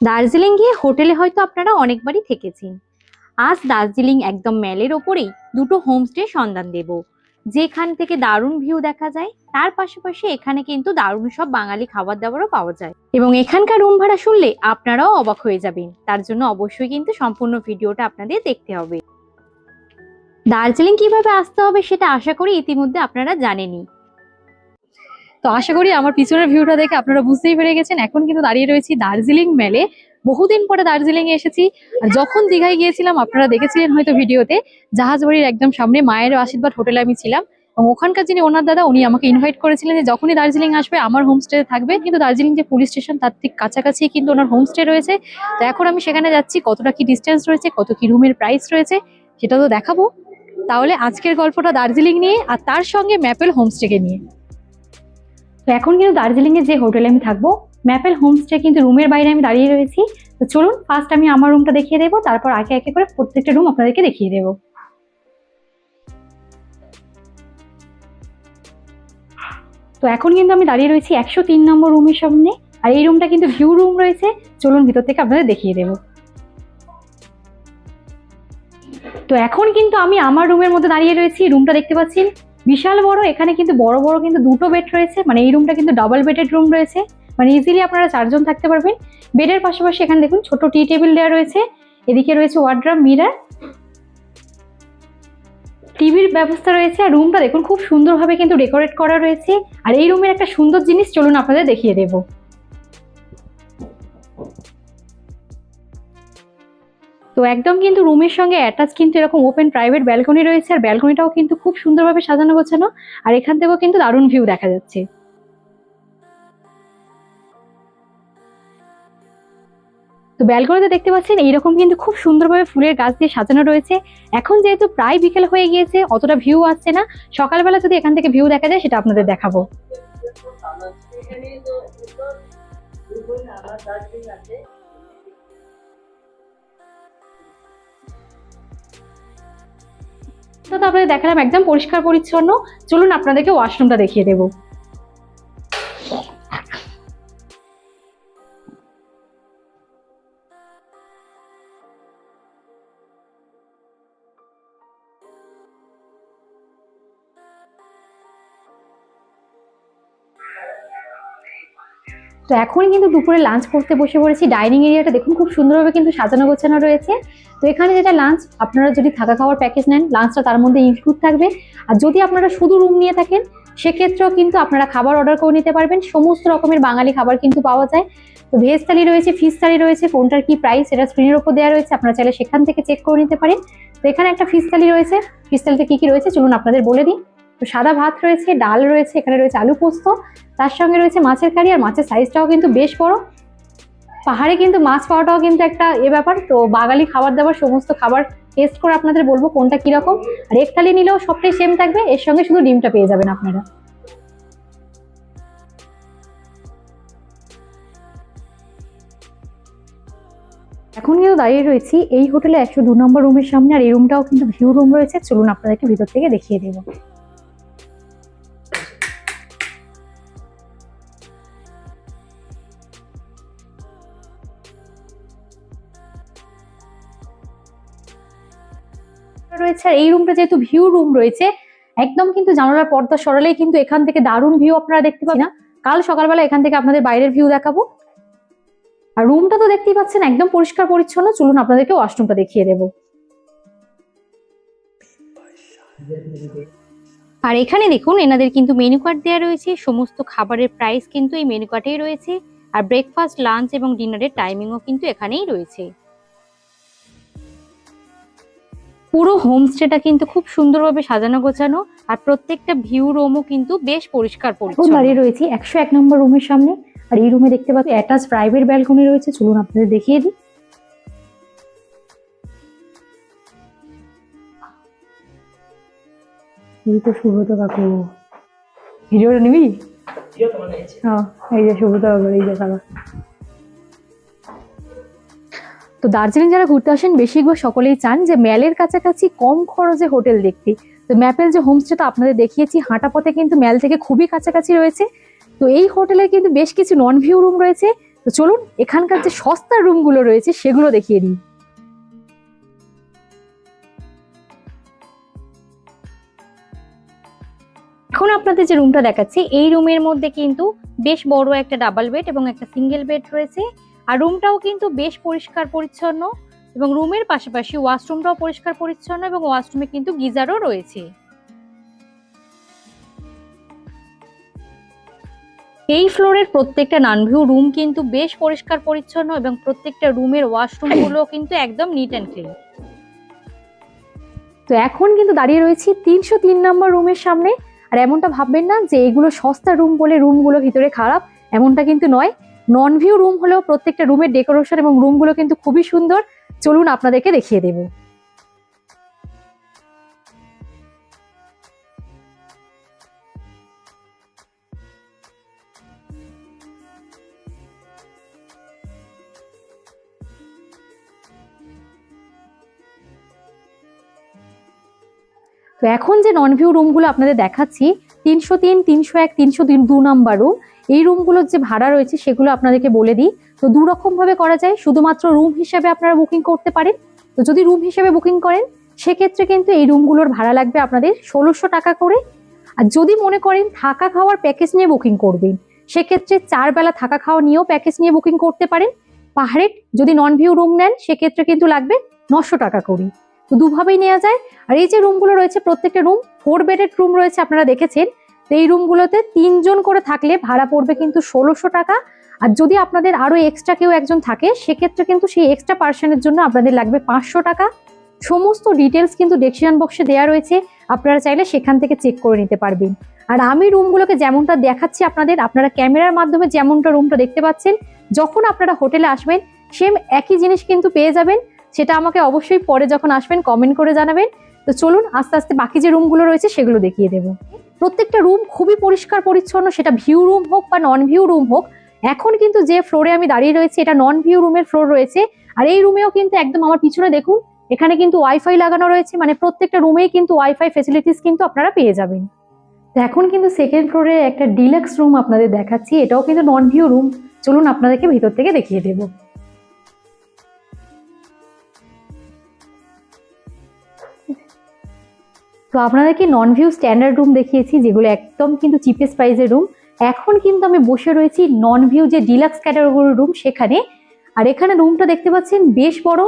দার্জিলিং গিয়ে হোটেলে হয়তো আপনারা অনেকবারই থেকেছেন। আজ দার্জিলিং একদম ম্যালের ওপরেই দুটো হোমস্টে সন্ধান দেব, যেখান থেকে দারুণ ভিউ দেখা যায়। তার পাশাপাশি এখানে কিন্তু দারুণ সব বাঙালি খাবার দাবারও পাওয়া যায় এবং এখানকার রুম ভাড়া শুনলে আপনারাও অবাক হয়ে যাবেন। তার জন্য অবশ্যই কিন্তু সম্পূর্ণ ভিডিওটা আপনাদের দেখতে হবে। দার্জিলিং কিভাবে আসতে হবে সেটা আশা করি ইতিমধ্যে আপনারা জানেনই। তো আশা করি আমার পিছনের ভিউটা দেখে আপনারা বুঝতেই পেরে গেছেন। এখন কিন্তু দাঁড়িয়ে রয়েছি দার্জিলিং মেলে। বহুদিন পরে দার্জিলিং এ এসেছি। আর যখন দীঘায় গিয়েছিলাম আপনারা দেখেছিলেন হয়তো ভিডিওতে, জাহাজবাড়ির একদম সামনে মায়ের আশীর্বাদ হোটেলে আমি ছিলাম এবং ওখানকার যিনি ওনার দাদা উনি আমাকে ইনভাইট করেছিলেন যে যখনই দার্জিলিং আসবে আমার হোমস্টে থাকবে। কিন্তু দার্জিলিং যে পুলিশ স্টেশন তার ঠিক কাছাকাছি কিন্তু ওনার হোমস্টে রয়েছে। তো এখন আমি সেখানে যাচ্ছি, কতটা কি ডিস্টেন্স রয়েছে, কত কি রুমের প্রাইস রয়েছে সেটা তো দেখাবো। তাহলে আজকের গল্পটা দার্জিলিং নিয়ে আর তার সঙ্গে ম্যাপেল হোমস্টেকে নিয়ে। তো এখন কিন্তু দার্জিলিং এর যে হোটেলে আমি থাকবো ম্যাপেল হোমস্টে কিন্তু রুমের বাইরে আমি দাঁড়িয়ে রয়েছি। তো চলুন ফার্স্ট আমি আমার রুমটা দেখিয়ে দেবো, তারপর একে একে করে প্রত্যেকটা রুম আপনাদেরকে দেখিয়ে দেবো। তো এখন কিন্তু আমি দাঁড়িয়ে রয়েছি 103 নম্বর রুমের সামনে। আর এই রুমটা কিন্তু ভিউ রুম রয়েছে, চলুন ভিতর থেকে আপনাদের দেখিয়ে দেবো। তো এখন কিন্তু আমি আমার রুমের মধ্যে দাঁড়িয়ে রয়েছি। রুমটা দেখতে পাচ্ছেন বিশাল বড়। এখানে কিন্তু বড় বড় কিন্তু দুটো বেড রয়েছে, মানে এই রুমটা কিন্তু ডাবল বেডেড রুম রয়েছে, মানে ইজিলি আপনারা 4 জন থাকতে পারবেন। বেডের পাশাপাশি এখানে দেখুন ছোট টি টেবিল দেওয়া রয়েছে, এদিকে রয়েছে ওয়ার্ড্রব, মিরর, টিভির ব্যবস্থা রয়েছে। আর রুমটা দেখুন খুব সুন্দরভাবে কিন্তু ডেকোরেট করা রয়েছে। আর এই রুমের একটা সুন্দর জিনিস চলুন আপনাদের দেখিয়ে দেবো। তো একদম কিন্তু রুমের সঙ্গে অ্যাটাচ কিন্তু এরকম ওপেন প্রাইভেট ব্যালকনি রয়েছে। আর ব্যালকনিটাও কিন্তু খুব সুন্দরভাবে সাজানো গোছানো। আর এখান থেকেও কিন্তু দারুণ ভিউ দেখা যাচ্ছে। তো ব্যালকনিতে দেখতে পাচ্ছেন এইরকম কিন্তু খুব সুন্দরভাবে ফুলের গাছ দিয়ে সাজানো রয়েছে। এখন যেহেতু প্রায় বিকেল হয়ে গিয়েছে অতটা ভিউ আসছে না, সকালবেলা যদি এখান থেকে ভিউ দেখা যায় সেটা আপনাদের দেখাবো। তো আপনাদের দেখালাম একদম পরিষ্কার পরিচ্ছন্ন। চলুন আপনাদেরকে ওয়াশরুমটা দেখিয়ে দেবো। তো এখন কিন্তু দুপুরে লাঞ্চ করতে বসে পড়েছি। ডাইনিং এরিয়াটা দেখুন খুব সুন্দরভাবে কিন্তু সাজানো গোছানো রয়েছে। তো এখানে যেটা লাঞ্চ, আপনারা যদি থাকা খাওয়ার প্যাকেজ নেন লাঞ্চটা তার মধ্যে ইনক্লুড থাকবে। আর যদি আপনারা শুধু রুম নিয়ে থাকেন সেক্ষেত্রেও কিন্তু আপনারা খাবার অর্ডার করে নিতে পারবেন। সমস্ত রকমের বাঙালি খাবার কিন্তু পাওয়া যায়। তো ভেজ থালি রয়েছে, ফিশ থালি রয়েছে, কোনটার কি প্রাইস সেটা স্ক্রিনের উপর দেওয়া রয়েছে, আপনারা চাইলে সেখান থেকে চেক করে নিতে পারেন। তো এখানে একটা ফিশ থালি রয়েছে, ফিশ থালিতে কি কি রয়েছে চলুন আপনাদের বলে দিই। তো সাদা ভাত রয়েছে, ডাল রয়েছে, এখানে রয়েছে আলু পোস্ত, তার সঙ্গে রয়েছে মাছের কারি। আর মাছের সাইজটাও কিন্তু বেশ বড়। পাহাড়ে কিন্তু মাছ পাওয়াটাও কিন্তু একটা ব্যাপার। তো বাঙালি খাবার দাবার সমস্ত খাবার টেস্ট করে আপনাদের বলবো কোনটা কিরকম। আর এক থালি নিলেও সবটাই সেম থাকবে, এর সঙ্গে শুধু ডিমটা পেয়ে যাবেন আপনারা। এখন কিন্তু দাঁড়িয়ে রয়েছি এই হোটেলে 102 নম্বর রুমের সামনে। আর এই রুমটাও কিন্তু ভিউ রুম রয়েছে, চলুন আপনাদেরকে ভিতর থেকে দেখিয়ে দেবো। রয়েছে আর এই রুমটা যেহেতু ভিউ রুম রয়েছে, একদম কিন্তু জানালার পর্দা সরালেই কিন্তু এখান থেকে দারুণ ভিউ আপনারা দেখতে পাবেন। না কাল সকালবেলা এখান থেকে আপনাদের বাইরের ভিউ দেখাবো। আর রুমটা তো দেখতেই পাচ্ছেন একদম পরিষ্কার পরিচ্ছন্ন, চলুন আপনাদেরকে ওয়াশরুমটা দেখিয়ে দেবো। আর এখানে দেখুন এনাদের কিন্তু মেনু কার্ড দেওয়া রয়েছে, সমস্ত খাবারের প্রাইস কিন্তু এই মেনু কার্ডেই রয়েছে। আর ব্রেকফাস্ট, লাঞ্চ এবং ডিনারের টাইমিংও কিন্তু এখানেই রয়েছে। পুরো হোমস্টেটা কিন্তু খুব সুন্দরভাবে সাজানো গোছানো। আর প্রত্যেকটা ভিউ রুমও কিন্তু বেশ পরিষ্কার পরিচ্ছন্ন। দাঁড়িয়ে রয়েছি 101 নম্বর রুমের সামনে। আর এই রুমে দেখতে পাচ্ছি অ্যাটাচ প্রাইভেট ব্যালকনি রয়েছে, চলুন আপনাদের দেখিয়ে দিই। এই তো সুব্রত কাকু, ভিডিওটা নিবি? হ্যাঁ এই যে সুব্রত কাকু, এই যে কাকা। তো দার্জিলিং যারা ঘুরতে আসেন বেশিরভাগ সকলেই চান যে ম্যালের কাছাকাছি কম খরচে হোটেল দেখতে। তো ম্যাপেল যে হোমস্টেটা আপনাদের দেখিয়েছি হাঁটা পথে কিন্তু ম্যাল থেকে খুবই কাছাকাছি রয়েছে। তো এই হোটেলে কিন্তু বেশ কিছু নন ভিউ রুম রয়েছে, তো চলুন এখানকার যে সস্তার রুমগুলো রয়েছে সেগুলো দেখিয়ে দিই। এখন আপনাদের যে রুমটা দেখাচ্ছি এই রুমের মধ্যে কিন্তু বেশ বড় একটা ডাবল বেড এবং একটা সিঙ্গেল বেড রয়েছে। আর রুমটাও কিন্তু বেশ পরিষ্কার পরিচ্ছন্ন এবং রুমের পাশাপাশি ওয়াশরুমটাও পরিষ্কার পরিচ্ছন্ন এবং ওয়াশরুমে কিন্তু গিজারও রয়েছে। এই ফ্লোরের প্রত্যেকটা নানভিউ রুম কিন্তু বেশ পরিষ্কার পরিচ্ছন্ন এবং প্রত্যেকটা রুমের ওয়াশরুম গুলো কিন্তু একদম নিট অ্যান্ড ক্লিন। তো এখন কিন্তু দাঁড়িয়ে রয়েছি 303 নম্বর রুমের সামনে। আর এমনটা ভাববেন না যে এগুলো সস্তা রুম বলে রুমগুলো ভিতরে খারাপ, এমনটা কিন্তু নয়। নন ভিউ রুম হলেও প্রত্যেকটা রুমের ডেকোরেশন এবং রুমগুলো কিন্তু খুবই সুন্দর। চলুন আপনাদেরকে দেখিয়ে দেবো। তো এখন যে নন ভিউ রুমগুলো আপনাদের দেখাচ্ছি 303, 301, 302 নাম্বার রুম, এই রুমগুলোর যে ভাড়া রয়েছে সেগুলো আপনাদেরকে বলে দিই। তো দু রকম ভাবে করা যায়, শুধুমাত্র রুম হিসাবে আপনারা বুকিং করতে পারেন। তো যদি রুম হিসাবে বুকিং করেন সেক্ষেত্রে কিন্তু এই রুমগুলোর ভাড়া লাগবে আপনাদের 1600 টাকা করে। আর যদি মনে করেন থাকা খাওয়ার প্যাকেজ নিয়ে বুকিং করবেন সেক্ষেত্রে 4 বেলা থাকা খাওয়া নিয়েও প্যাকেজ নিয়ে বুকিং করতে পারেন। পার হেড যদি নন ভিউ রুম নেন সেক্ষেত্রে কিন্তু লাগবে 900 টাকা করে। তো দুভাবেই নেওয়া যায়। আর এই যে রুমগুলো রয়েছে প্রত্যেকটা রুম 4 বেডেড রুম রয়েছে, আপনারা দেখেছেন। তো এই রুমগুলোতে 3 জন করে থাকলে ভাড়া পড়বে কিন্তু 1600 টাকা। আর যদি আপনাদের আরো এক্সট্রা কেউ একজন থাকে সেক্ষেত্রে কিন্তু সেই এক্সট্রা পার্সনের জন্য আপনাদের লাগবে 500 টাকা। সমস্ত ডিটেলস কিন্তু ডেসক্রিপশন বক্সে দেওয়া রয়েছে, আপনারা চাইলে সেখান থেকে চেক করে নিতে পারবেন। আর আমি রুমগুলোকে যেমনটা দেখাচ্ছি আপনাদের, আপনারা ক্যামেরার মাধ্যমে যেমনটা রুমটা দেখতে পাচ্ছেন, যখন আপনারা হোটেলে আসবেন সেম একই জিনিস কিন্তু পেয়ে যাবেন। সেটা আমাকে অবশ্যই পরে যখন আসবেন কমেন্ট করে জানাবেন। তো চলুন আস্তে আস্তে বাকি যে রুমগুলো রয়েছে সেগুলো দেখিয়ে দেবো। প্রত্যেকটা রুম খুবই পরিষ্কার পরিচ্ছন্ন, সেটা ভিউ রুম হোক বা নন ভিউ রুম হোক। এখন কিন্তু যে ফ্লোরে আমি দাঁড়িয়ে রয়েছি এটা নন ভিউ রুমের ফ্লোর রয়েছে। আর এই রুমেও কিন্তু একদম আমার পিছনে দেখুন এখানে কিন্তু ওয়াইফাই লাগানো রয়েছে, মানে প্রত্যেকটা রুমেই কিন্তু ওয়াইফাই ফেসিলিটিস কিন্তু আপনারা পেয়ে যাবেন। তো এখন কিন্তু সেকেন্ড ফ্লোরে একটা ডিলাক্স রুম আপনাদের দেখাচ্ছি, এটাও কিন্তু নন ভিউ রুম। চলুন আপনাদেরকে ভিতর থেকে দেখিয়ে দেবো। তো আপনাদেরকে নন ভিউ স্ট্যান্ডার্ড রুম দেখিয়েছি যেগুলো একদম কিন্তু চিপেস্ট প্রাইসের রুম। এখন কিন্তু আমি বসে রয়েছি নন ভিউ যে ডিলাক্স ক্যাটাগরির রুম সেখানে। আর এখানে রুমটা দেখতে পাচ্ছেন বেশ বড়।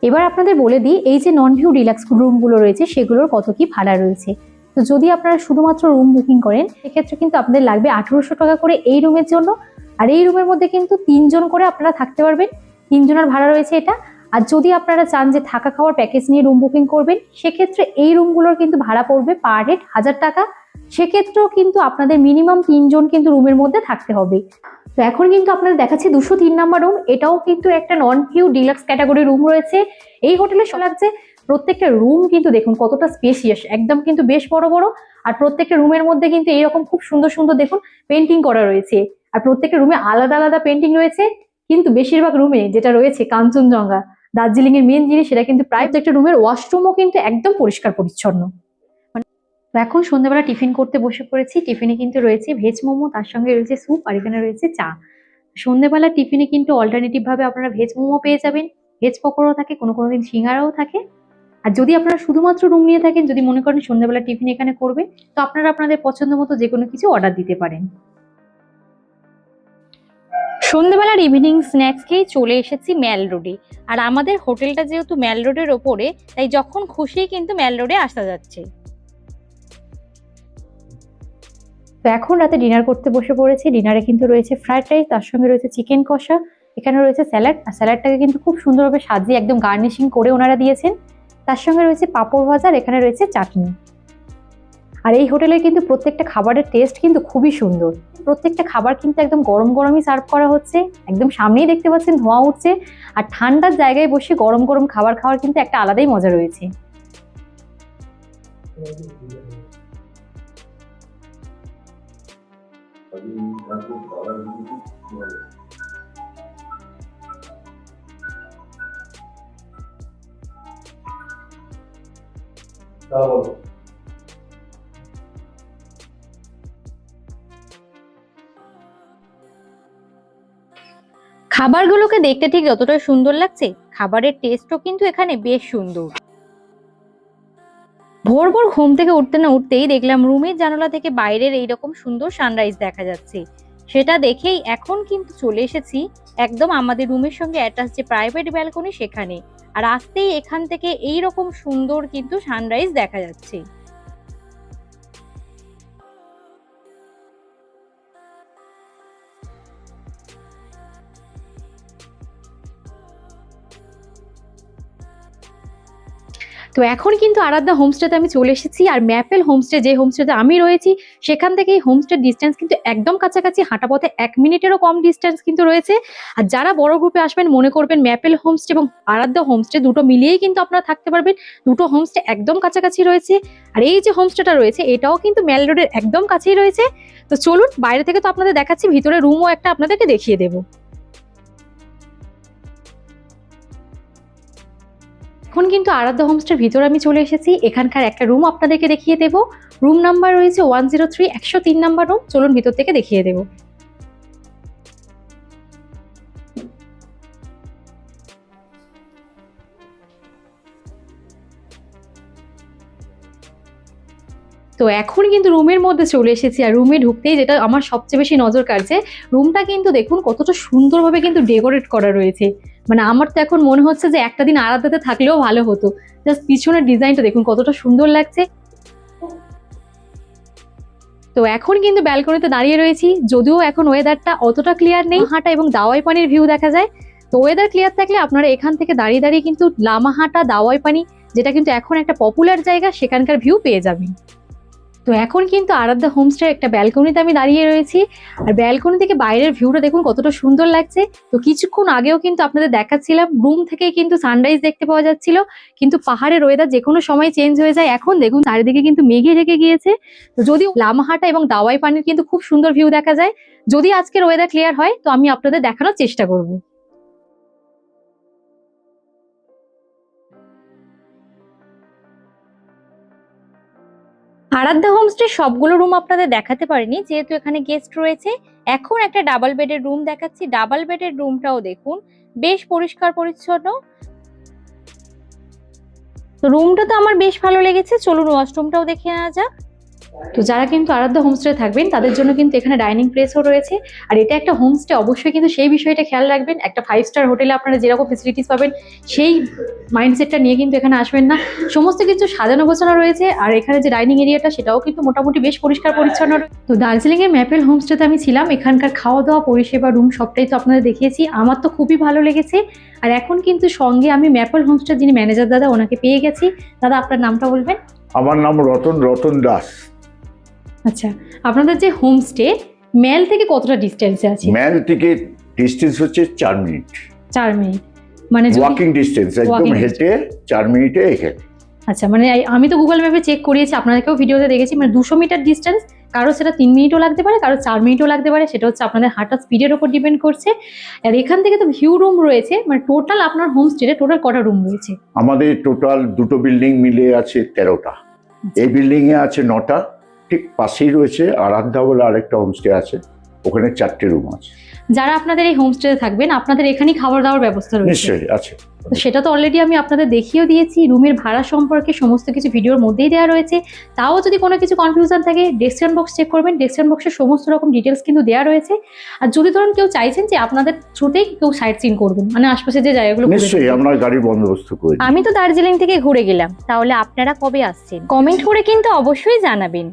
এবার আপনাদের বলে দিই এই যে নন ভিউ ডিলাক্স রুমগুলো রয়েছে সেগুলোর কত কি ভাড়া রয়েছে। তো যদি আপনারা শুধুমাত্র রুম বুকিং করেন সেক্ষেত্রে কিন্তু আপনাদের লাগবে 1800 টাকা করে এই রুমের জন্য। আর এই রুমের মধ্যে কিন্তু 3 জন করে আপনারা থাকতে পারবেন, 3 জনের ভাড়া রয়েছে এটা। আর যদি আপনারা চান যে থাকা খাওয়ার প্যাকেজ নিয়ে রুম বুকিং করবেন সেক্ষেত্রে এই রুমগুলোর কিন্তু ভাড়া পড়বে পার হেড 1000 টাকা। সেক্ষেত্রেও কিন্তু আপনাদের মিনিমাম 3 জন কিন্তু রুমের মধ্যে থাকতে হবে। তো এখন কিন্তু আপনারা দেখাচ্ছি 203 নাম্বার রুম, এটাও কিন্তু একটা non view deluxe category room রয়েছে এই হোটেলে। লাগছে প্রত্যেকটা রুম কিন্তু দেখুন কতটা স্পেসিয়াস, একদম কিন্তু বেশ বড় বড়। আর প্রত্যেকটা রুমের মধ্যে কিন্তু এইরকম খুব সুন্দর সুন্দর দেখুন পেন্টিং করা রয়েছে। আর প্রত্যেকটা রুমে আলাদা আলাদা পেন্টিং রয়েছে, কিন্তু বেশিরভাগ রুমে যেটা রয়েছে কাঞ্চনজঙ্ঘা দার্জিলিং এর মেন জিনিস, সেটা কিন্তু প্রায় প্রত্যেকটা রুমের ওয়াশরুমও কিন্তু একদম পরিষ্কার পরিচ্ছন্ন। তো এখন সন্ধ্যাবেলা টিফিন করতে বসে পড়েছি। টিফিনে কিন্তু রয়েছে ভেজ মোমো, তার সঙ্গে রয়েছে স্যুপ, আর এখানে রয়েছে চা। সন্ধ্যাবেলা টিফিনে কিন্তু অল্টারনেটিভ ভাবে আপনারা ভেজ মোমো পেয়ে যাবেন, ভেজ পকোড়াও থাকে, কোনো কোনো দিন সিঙ্গারাও থাকে। আর যদি আপনারা শুধুমাত্র রুম নিয়ে থাকেন, যদি মনে করেন সন্ধ্যাবেলা টিফিন এখানে করবেন, তো আপনারা আপনাদের পছন্দ মতো যে কোনো কিছু অর্ডার দিতে পারেন। সন্ধ্যেবেলার ইভিনিং স্ন্যাক্স খেয়ে চলে এসেছি ম্যাল রোডে। আর আমাদের হোটেলটা যেহেতু ম্যাল রোডের ওপরে, তাই যখন খুশি কিন্তু ম্যাল রোডে আসা যাচ্ছে। তো এখন রাতে ডিনার করতে বসে পড়েছি। ডিনারে কিন্তু রয়েছে ফ্রাইড রাইস, তার সঙ্গে রয়েছে চিকেন কষা, এখানে রয়েছে স্যালাড। আর স্যালাডটাকে কিন্তু খুব সুন্দরভাবে সাজিয়ে একদম গার্নিশিং করে ওনারা দিয়েছেন। তার সঙ্গে রয়েছে পাঁপড় ভাজা, আর এখানে রয়েছে চাটনি। আর এই হোটেলের কিন্তু প্রত্যেকটা খাবারের টেস্ট কিন্তু খুবই সুন্দর। প্রত্যেকটা খাবার কিন্তু একদম গরম গরমই সার্ভ করা হচ্ছে, একদম সামনেই দেখতে পাচ্ছেন ধোঁয়া উঠছে। আর ঠান্ডার জায়গায় বসে গরম গরম খাবার খাওয়ার কিন্তু একটা আলাদাই মজা রয়েছে। খাবারগুলোকে দেখতে ঠিক যতটা সুন্দর লাগছে, খাবারের টেস্টও কিন্তু এখানে বেশ সুন্দর। ভোর ভোর ঘুম থেকে উঠতে না উঠতেই দেখলাম রুমের জানালা থেকে বাইরের এইরকম সুন্দর সানরাইজ দেখা যাচ্ছে। সেটা দেখেই এখন কিন্তু চলে এসেছি একদম আমাদের রুমের সঙ্গে অ্যাটাচ যে প্রাইভেট ব্যালকনি সেখানে। আর আসতেই এখান থেকে এইরকম সুন্দর কিন্তু সানরাইজ দেখা যাচ্ছে। তো এখন কিন্তু আরাধ্যা হোমস্টেতে আমি চলে এসেছি। আর ম্যাপেল হোমস্টে, যে হোমস্টেতে আমি রয়েছি, সেখান থেকে এই হোমস্টের ডিস্টেন্স কিন্তু একদম কাছাকাছি, হাঁটা পথে 1 মিনিটেরও কম ডিস্টেন্স কিন্তু রয়েছে। আর যারা বড় গ্রুপে আসবেন, মনে করবেন ম্যাপেল হোমস্টে এবং আরাধ্যা হোমস্টে দুটো মিলিয়েই কিন্তু আপনারা থাকতে পারবেন। দুটো হোমস্টে একদম কাছাকাছি রয়েছে। আর এই যে হোমস্টেটা রয়েছে এটাও কিন্তু মেল রোডের একদম কাছেই রয়েছে। তো চলুন, বাইরে থেকে তো আপনাদের দেখাচ্ছি, ভিতরে রুমও একটা আপনাদেরকে দেখিয়ে দেবো। এখন কিন্তু আরাধ্যা হোমস্টের ভিতরে আমি চলে এসেছি। এখানকার একটা রুম আপনাদেরকে দেখিয়ে দেব। রুম নাম্বার রয়েছে 103, 103 নাম্বার রুম। চলুন ভিতর থেকে দেখিয়ে দেব। তো এখন কিন্তু রুমের মধ্যে চলে এসেছি। আর রুমে ঢুকতেই যেটা আমার সবচেয়ে বেশি নজর কাড়ছে, রুমটা কিন্তু দেখুন কতটা সুন্দরভাবে কিন্তু ডেকোরেট করা রয়েছে। মানে আমার তো এখন মনে হচ্ছে যে একটা দিন আরাধ্যাতে থাকলেও ভালো হতো। জাস্ট পিছনের ডিজাইনটা দেখুন কতটা সুন্দর লাগছে। তো এখন কিন্তু ব্যালকনিতে দাঁড়িয়ে রয়েছি, যদিও এখন ওয়েদারটা অতটা ক্লিয়ার নেই। হাঁটা এবং দাওয়াই পানির ভিউ দেখা যায়। তো ওয়েদার ক্লিয়ার থাকলে আপনারা এখান থেকে দাঁড়িয়ে দাঁড়িয়ে কিন্তু লামাহাটা, দাওয়াই পানি, যেটা কিন্তু এখন একটা পপুলার জায়গা, সেখানকার ভিউ পেয়ে যাবেন। তো এখন কিন্তু আরাধ্যা হোমস্টের একটা ব্যালকনিতে আমি দাঁড়িয়ে রয়েছি। আর ব্যালকনি থেকে বাইরের ভিউটা দেখুন কতটা সুন্দর লাগছে। তো কিছুক্ষণ আগেও কিন্তু আপনাদের দেখাচ্ছিলাম, রুম থেকে কিন্তু সানরাইজ দেখতে পাওয়া যাচ্ছিল। কিন্তু পাহাড়ের ওয়েদার যে কোনো সময় চেঞ্জ হয়ে যায়। এখন দেখুন চারিদিকে কিন্তু মেঘে ঢেকে গিয়েছে। তো যদি লামাহাটা এবং দাওয়াই পানির কিন্তু খুব সুন্দর ভিউ দেখা যায়। যদি আজকের ওয়েদার ক্লিয়ার হয় তো আমি আপনাদের দেখানোর চেষ্টা করব। আরাধ্যা হোমস্টে সবগুলো রুম আপনাদের দেখাতে পারিনি, যেহেতু এখানে গেস্ট রয়েছে। এখন একটা ডাবল বেডের রুম দেখাচ্ছি। ডাবল বেডের রুমটাও দেখুন বেশ পরিষ্কার পরিচ্ছন্ন। তো রুমটা তো আমার বেশ ভালো লেগেছে। চলুন ওয়াশরুমটাও দেখে নেওয়া যাক। তো যারা কিন্তু আরাধ্যা হোমস্টে থাকবেন তাদের জন্য কিন্তু এখানে ডাইনিং প্লেসও রয়েছে। আর এটা একটা হোমস্টে, অবশ্যই কিন্তু সেই বিষয়টা খেয়াল রাখবেন। একটা 5 স্টার হোটেলে আপনারা যেরকম ফেসিলিটিস পাবেন সেই মাইন্ডসেটটা নিয়ে কিন্তু এখানে আসবেন না। সমস্ত কিছু সাজানো গোছানো রয়েছে। আর এখানে যে ডাইনিং এরিয়াটা সেটাও কিন্তু মোটামুটি বেশ পরিষ্কার পরিচ্ছন্ন। তো দার্জিলিং এর ম্যাপেল হোমস্টেতে আমি ছিলাম। এখানকার খাওয়া দাওয়া, পরিষেবা, রুম সবটাই তো আপনাদের দেখিয়েছি। আমার তো খুবই ভালো লেগেছে। আর এখন কিন্তু সঙ্গে আমি ম্যাপেল হোমস্টের যিনি ম্যানেজার দাদা, ওনাকে পেয়ে গেছি। দাদা, আপনার নামটা বলবেন? আমার নাম রতন দাস। আচ্ছা, আপনাদের যে হোমস্টে মেল থেকে কতটা ডিস্টেন্সে আছে? ম্যাল থেকে ডিস্টেন্স হচ্ছে 4 মিনিট। 4 মিনিট মানে ওয়াকিং ডিস্টেন্স, একদম Walking হেঁটে 4 মিনিটে এখানে। আচ্ছা, মানে আমি তো গুগল ম্যাপে চেক করিয়েছি, আপনাদেরকেও ভিডিওতে দেখেছি, মানে 200 মিটার ডিস্টেন্স। কারো সেটা 3 মিনিটও লাগতে পারে, কারো 4 মিনিটও লাগতে পারে। সেটা হচ্ছে আপনাদের হাঁটা স্পিডের উপর ডিপেন্ড করছে। আর এখান থেকে তো ভিউ রুম রয়েছে। মানে টোটাল আপনার হোমস্টেতে টোটাল কটা রুম রয়েছে? আমাদের টোটাল দুটো বিল্ডিং মিলে আছে 13টা। এই বিল্ডিং এ আছে 9টা। ঠিক পাশেই রয়েছে আরাধ্যা বলে আরেকটা হোমস্টে আছে, ওখানে 4টে রুম আছে। যারা আপনাদের এই হোমস্টেতে থাকবেন, আপনাদের এখানেই খাবার দাবার ব্যবস্থা রয়েছে? নিশ্চয়ই আছে। তো সেটা তো অলরেডি আমি আপনাদের দেখিয়েও দিয়েছি। রুমের ভাড়া সম্পর্কে সমস্ত কিছু ভিডিওর মধ্যেই দেওয়া রয়েছে। তাও যদি কোনো কিছু কনফিউশন থাকে, ডেসক্রিপশন বক্স চেক করবেন। ডেসক্রিপশন বক্সে সমস্ত রকম ডিটেলস কিন্তু দেওয়া রয়েছে। আর যদি ধরুন কেউ চাইছেন যে আপনাদের থ্রুতেই কেউ সাইট সিন করবেন, মানে আশপাশে যে জায়গাগুলো ঘুরে নিশ্চয়ই দেখবেন। আমরা গাড়ির বন্দোবস্ত করি। আমি তো দার্জিলিং থেকে ঘুরে গেলাম, তাহলে আপনারা কবে আসছেন কমেন্ট করে কিন্তু অবশ্যই জানাবেন।